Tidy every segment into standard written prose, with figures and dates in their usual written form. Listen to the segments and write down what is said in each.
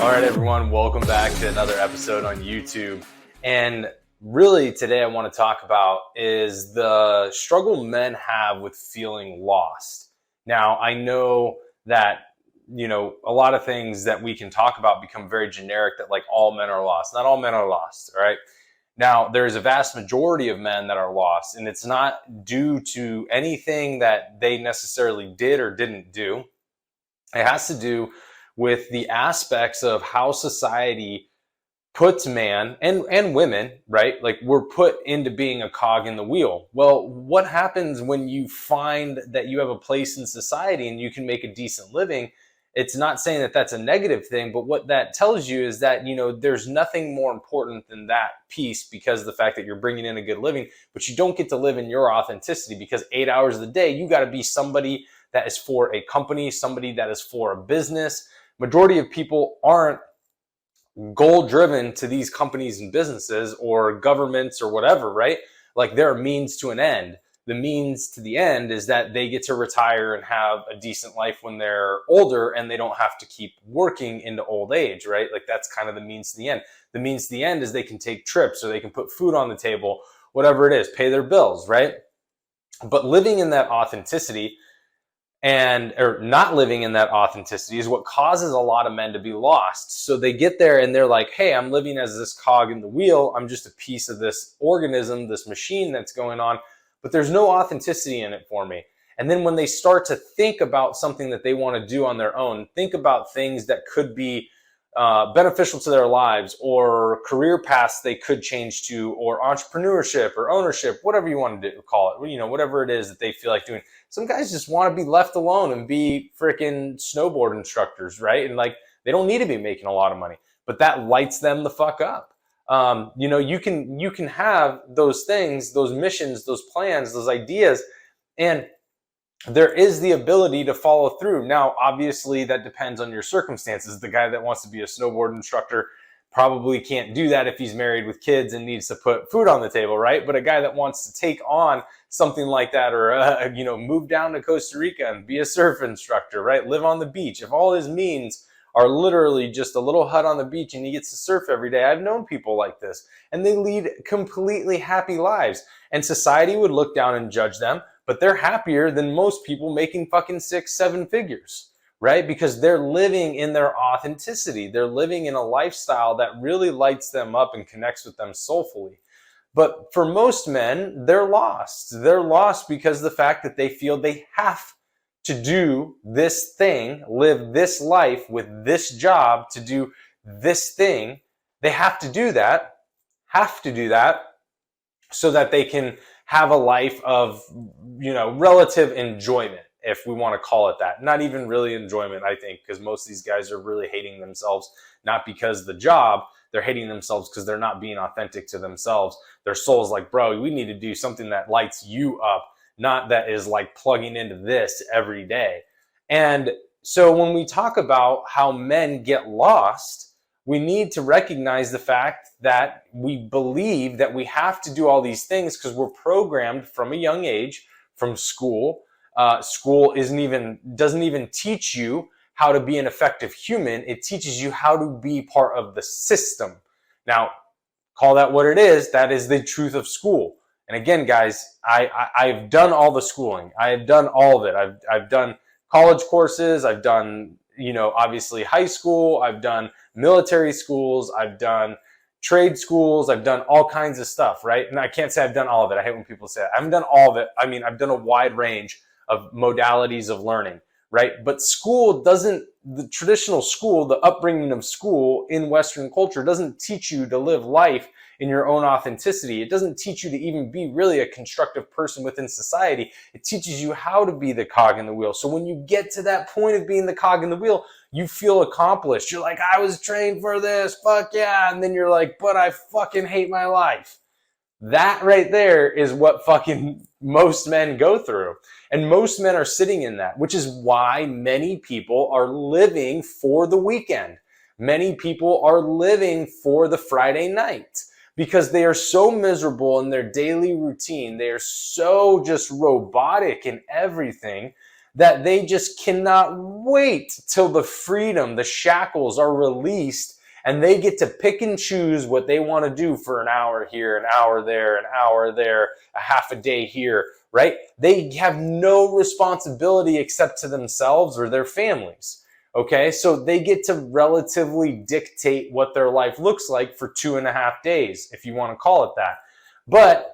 All right, everyone, welcome back to another episode on YouTube. And really today I want to talk about is the struggle men have with feeling lost. Now, I know that, a lot of things that we can talk about become very generic, that like all men are lost. Not all men are lost, all right? Now, there's a vast majority of men that are lost, and it's not due to anything that they necessarily did or didn't do. It has to do with the aspects of how society puts man and women, right? Like we're put into being a cog in the wheel. Well, what happens when you find that you have a place in society and you can make a decent living? It's not saying that that's a negative thing, but what that tells you is that, there's nothing more important than that piece, because of the fact that you're bringing in a good living, but you don't get to live in your authenticity, because 8 hours of the day, you got to be somebody that is for a company, somebody that is for a business. Majority of people aren't goal driven to these companies and businesses or governments or whatever, right? Like they're a means to an end. The means to the end is that they get to retire and have a decent life when they're older, and they don't have to keep working into old age, right? Like that's kind of the means to the end. The means to the end is they can take trips, or they can put food on the table, whatever it is, pay their bills, right? But living in that authenticity or not living in that authenticity is what causes a lot of men to be lost. So they get there and they're like, hey, I'm living as this cog in the wheel. I'm just a piece of this organism, this machine that's going on, but there's no authenticity in it for me. And then when they start to think about something that they want to do on their own, think about things that could be beneficial to their lives, or career paths they could change to, or entrepreneurship or ownership, whatever you want to call it, whatever it is that they feel like doing. Some guys just want to be left alone and be freaking snowboard instructors, right? And like, they don't need to be making a lot of money, but that lights them the fuck up. You can have those things, those missions, those plans, those ideas, and there is the ability to follow through. Now, obviously, that depends on your circumstances. The guy that wants to be a snowboard instructor probably can't do that if he's married with kids and needs to put food on the table, right? But a guy that wants to take on something like that, or move down to Costa Rica and be a surf instructor, right? Live on the beach. If all his means are literally just a little hut on the beach and he gets to surf every day. I've known people like this, and they lead completely happy lives. And society would look down and judge them, but they're happier than most people making fucking 6-7 figures, right? Because they're living in their authenticity. They're living in a lifestyle that really lights them up and connects with them soulfully. But for most men, they're lost. They're lost because of the fact that they feel they have to do this thing, live this life with this job, to do this thing. They have to do that so that they can have a life of, relative enjoyment, if we want to call it that. Not even really enjoyment, I think, because most of these guys are really hating themselves, not because of the job. They're hating themselves because they're not being authentic to themselves. Their soul's like, bro, we need to do something that lights you up, not that is like plugging into this every day. And so when we talk about how men get lost, we need to recognize the fact that we believe that we have to do all these things because we're programmed from a young age, from school. School doesn't even teach you how to be an effective human. It teaches you how to be part of the system. Now, call that what it is. That is the truth of school. And again, guys, I've done all the schooling. I have done all of it. I've done college courses. I've done, obviously high school. I've done military schools. I've done trade schools. I've done all kinds of stuff, right? And I can't say I've done all of it. I hate when people say that. I haven't done all of it. I mean, I've done a wide range of modalities of learning, right? But the traditional school, the upbringing of school in Western culture doesn't teach you to live life in your own authenticity. It doesn't teach you to even be really a constructive person within society. It teaches you how to be the cog in the wheel. So when you get to that point of being the cog in the wheel, you feel accomplished. You're like, I was trained for this, fuck yeah. And then you're like, but I fucking hate my life. That right there is what fucking most men go through. And most men are sitting in that, which is why many people are living for the weekend. Many people are living for the Friday night because they are so miserable in their daily routine. They are so just robotic in everything that they just cannot wait till the freedom, the shackles are released, and they get to pick and choose what they want to do for an hour here, an hour there, an hour there, a half a day here, right? They have no responsibility except to themselves or their families. Okay, so they get to relatively dictate what their life looks like for 2.5 days, if you want to call it that. But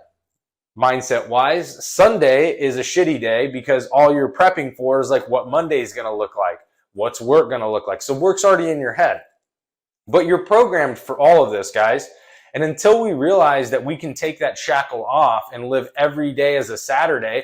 mindset wise, Sunday is a shitty day because all you're prepping for is like what Monday is going to look like, what's work going to look like. So work's already in your head, but you're programmed for all of this, guys. And until we realize that we can take that shackle off and live every day as a Saturday,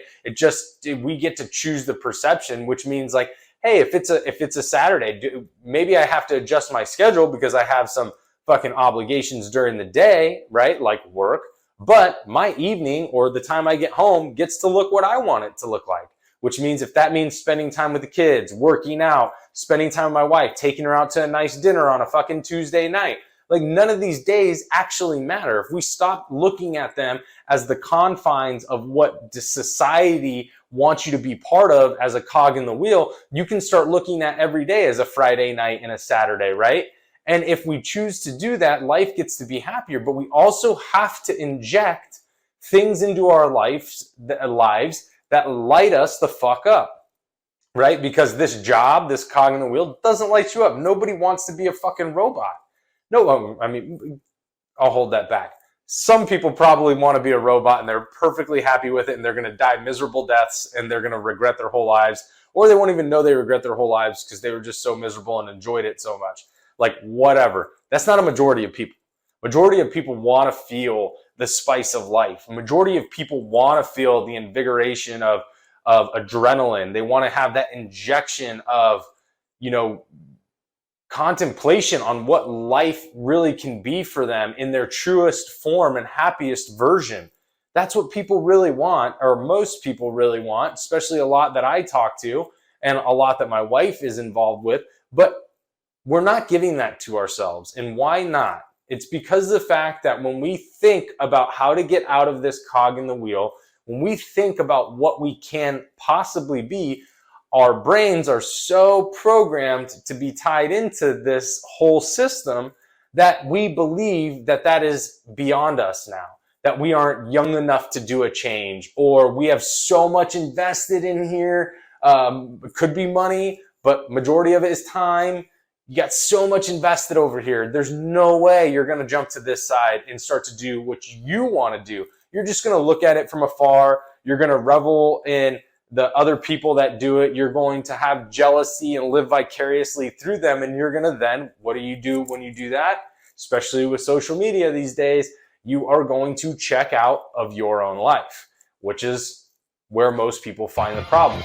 we get to choose the perception, which means like, hey, if it's a Saturday, maybe I have to adjust my schedule because I have some fucking obligations during the day, right? Like work. But my evening or the time I get home gets to look what I want it to look like, which means if that means spending time with the kids, working out, spending time with my wife, taking her out to a nice dinner on a fucking Tuesday night, like none of these days actually matter. If we stop looking at them as the confines of what society wants you to be part of as a cog in the wheel, you can start looking at every day as a Friday night and a Saturday, right? And if we choose to do that, life gets to be happier. But we also have to inject things into our lives that light us the fuck up, right? Because this job, this cog in the wheel, doesn't light you up. Nobody wants to be a fucking robot. No, I mean, I'll hold that back. Some people probably want to be a robot and they're perfectly happy with it and they're going to die miserable deaths and they're going to regret their whole lives, or they won't even know they regret their whole lives because they were just so miserable and enjoyed it so much. Like whatever. That's not a majority of people. Majority of people want to feel the spice of life. A majority of people want to feel the invigoration of adrenaline. They want to have that injection of, contemplation on what life really can be for them in their truest form and happiest version. That's what people really want, or most people really want, especially a lot that I talk to and a lot that my wife is involved with. But we're not giving that to ourselves. And why not? It's because of the fact that when we think about how to get out of this cog in the wheel, when we think about what we can possibly be, our brains are so programmed to be tied into this whole system that we believe that that is beyond us now, that we aren't young enough to do a change, or we have so much invested in here. It could be money, but majority of it is time. You got so much invested over here. There's no way you're going to jump to this side and start to do what you want to do. You're just going to look at it from afar. You're going to revel in the other people that do it. You're going to have jealousy and live vicariously through them. And you're going to then, what do you do when you do that? Especially with social media these days, you are going to check out of your own life, which is where most people find the problem.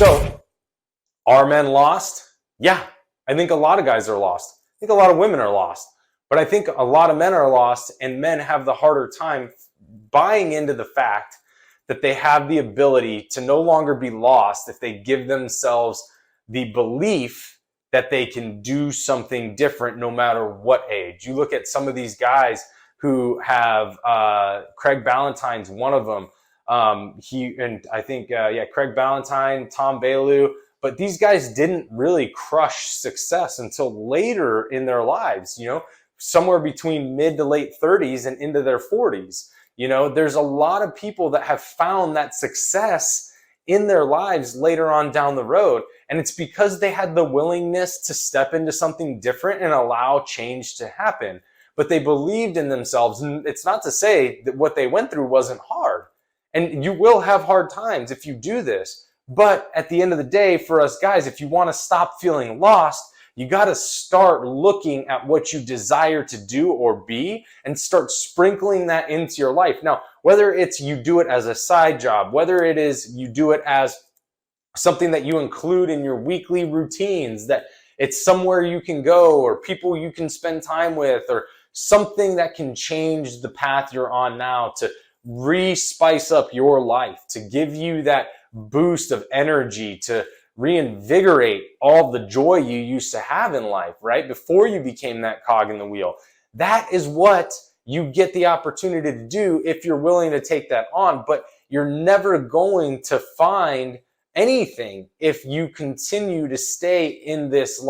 So, are men lost? Yeah, I think a lot of guys are lost. I think a lot of women are lost. But I think a lot of men are lost, and men have the harder time buying into the fact that they have the ability to no longer be lost if they give themselves the belief that they can do something different no matter what age. You look at some of these guys who have, Craig Ballantyne's one of them. Craig Ballantyne, Tom Bailu, but these guys didn't really crush success until later in their lives, somewhere between mid to late 30s and into their 40s. There's a lot of people that have found that success in their lives later on down the road. And it's because they had the willingness to step into something different and allow change to happen. But they believed in themselves. And it's not to say that what they went through wasn't hard. And you will have hard times if you do this. But at the end of the day, for us guys, if you want to stop feeling lost, you got to start looking at what you desire to do or be and start sprinkling that into your life. Now, whether it's you do it as a side job, whether it is you do it as something that you include in your weekly routines, that it's somewhere you can go or people you can spend time with or something that can change the path you're on now to re-spice up your life, to give you that boost of energy, to reinvigorate all the joy you used to have in life, right? Before you became that cog in the wheel. That is what you get the opportunity to do if you're willing to take that on, but you're never going to find anything if you continue to stay in this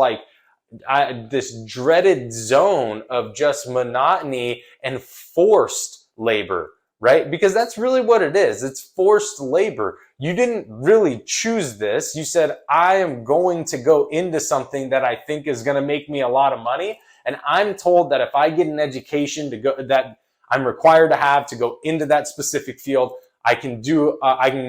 this dreaded zone of just monotony and forced labor, right? Because that's really what it is. It's forced labor. You didn't really choose this. You said, I am going to go into something that I think is going to make me a lot of money. And I'm told that if I get an education to go that I'm required to have to go into that specific field, I can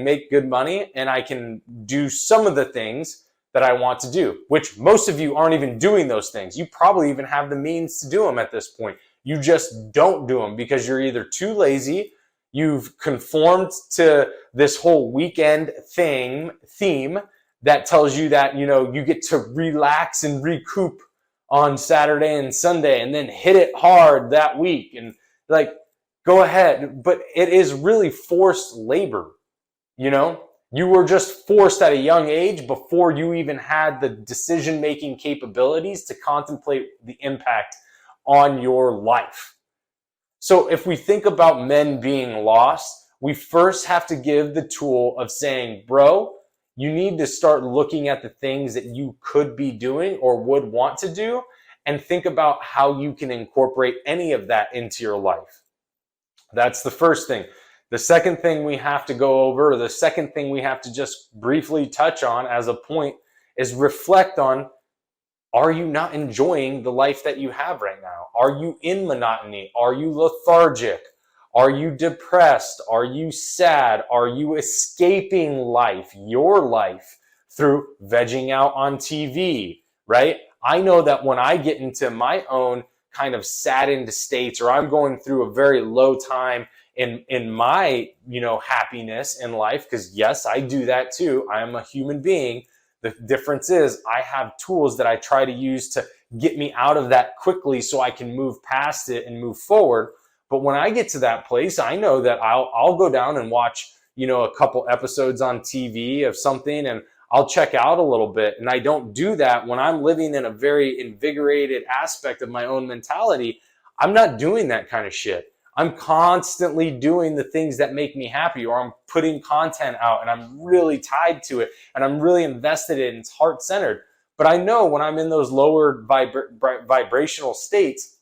make good money and I can do some of the things that I want to do, which most of you aren't even doing those things. You probably even have the means to do them at this point. You just don't do them because you're either too lazy, you've conformed to this whole weekend theme that tells you that, you get to relax and recoup on Saturday and Sunday and then hit it hard that week. And go ahead. But it is really forced labor, You were just forced at a young age before you even had the decision-making capabilities to contemplate the impact on your life. So if we think about men being lost, we first have to give the tool of saying, bro, you need to start looking at the things that you could be doing or would want to do and think about how you can incorporate any of that into your life. That's the first thing. The second thing we have to go over, or the second thing we have to just briefly touch on as a point is reflect on, are you not enjoying the life that you have right now? Are you in monotony? Are you lethargic? Are you depressed? Are you sad? Are you escaping life, your life, through vegging out on TV, right? I know that when I get into my own kind of saddened states or I'm going through a very low time in my, happiness in life, because yes, I do that too. I am a human being. The difference is I have tools that I try to use to get me out of that quickly so I can move past it and move forward. But when I get to that place, I know that I'll go down and watch, a couple episodes on TV of something and I'll check out a little bit. And I don't do that when I'm living in a very invigorated aspect of my own mentality. I'm not doing that kind of shit. I'm constantly doing the things that make me happy, or I'm putting content out and I'm really tied to it and I'm really invested in it and it's heart-centered. But I know when I'm in those lower vibrational states,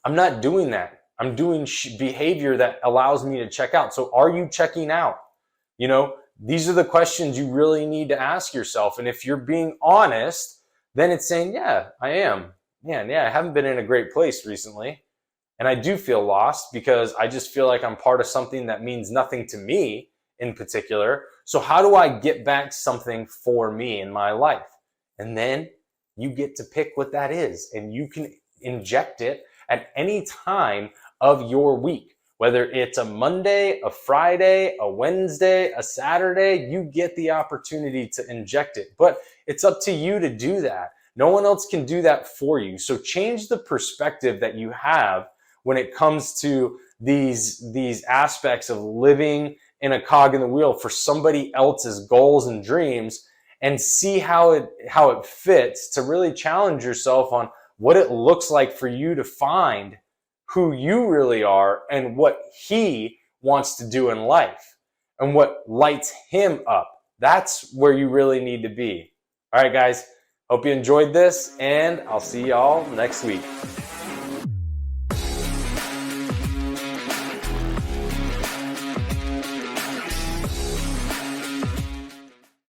I'm not doing that. I'm doing behavior that allows me to check out. So are you checking out? These are the questions you really need to ask yourself. And if you're being honest, then it's saying, yeah, I am. Yeah, I haven't been in a great place recently. And I do feel lost because I just feel like I'm part of something that means nothing to me in particular. So how do I get back something for me in my life? And then you get to pick what that is. And you can inject it at any time of your week. Whether it's a Monday, a Friday, a Wednesday, a Saturday, you get the opportunity to inject it. But it's up to you to do that. No one else can do that for you. So change the perspective that you have when it comes to these aspects of living in a cog in the wheel for somebody else's goals and dreams, and see how it fits to really challenge yourself on what it looks like for you to find who you really are and what he wants to do in life and what lights him up. That's where you really need to be. All right, guys, hope you enjoyed this, and I'll see y'all next week.